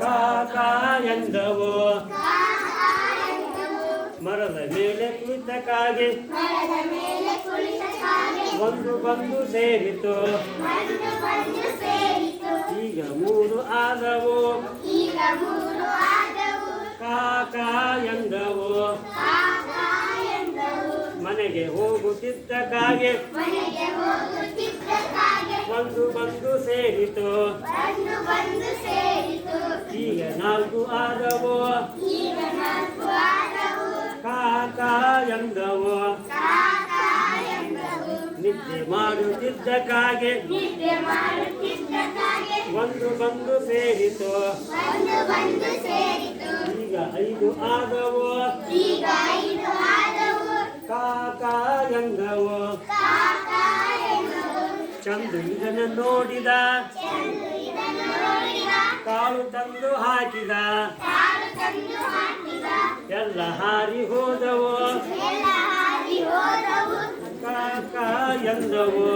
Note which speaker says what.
Speaker 1: ಕಾಕ ಎಂದವು ಮರದ ಮೇಲೆ ಕುಳಿತ ಕಾಗೆ ಒಂದು ಬಂದು ಸೇರಿತು ಈಗ ಮೂರು ಆದವು ಕಾಕ ಎಂದವು ಮನೆಗೆ ಹೋಗುತ್ತಿದ್ದ ಕಾಗೆ ಒಂದು ಬಂದು ಸೇರಿತು ಈಗ ನಾಲ್ಕು ಆದವು ಕಾಕ ಎಂದವು ನಿದ್ದೆ ಮಾಡುತ್ತಿದ್ದ ಕಾಗೆ ಒಂದು ಬಂದು ಸೇರಿತು ಈಗ ಐದು ಆದವು ಕಾಕ ಎಂದವು ಚಂದು ಇದನ್ನು ನೋಡಿದ ಕಾಳು ತಂದು ಹಾಕಿದ ಎಲ್ಲ ಹಾರಿ ಹೋದವು ಕಾಕ ಎಂದವು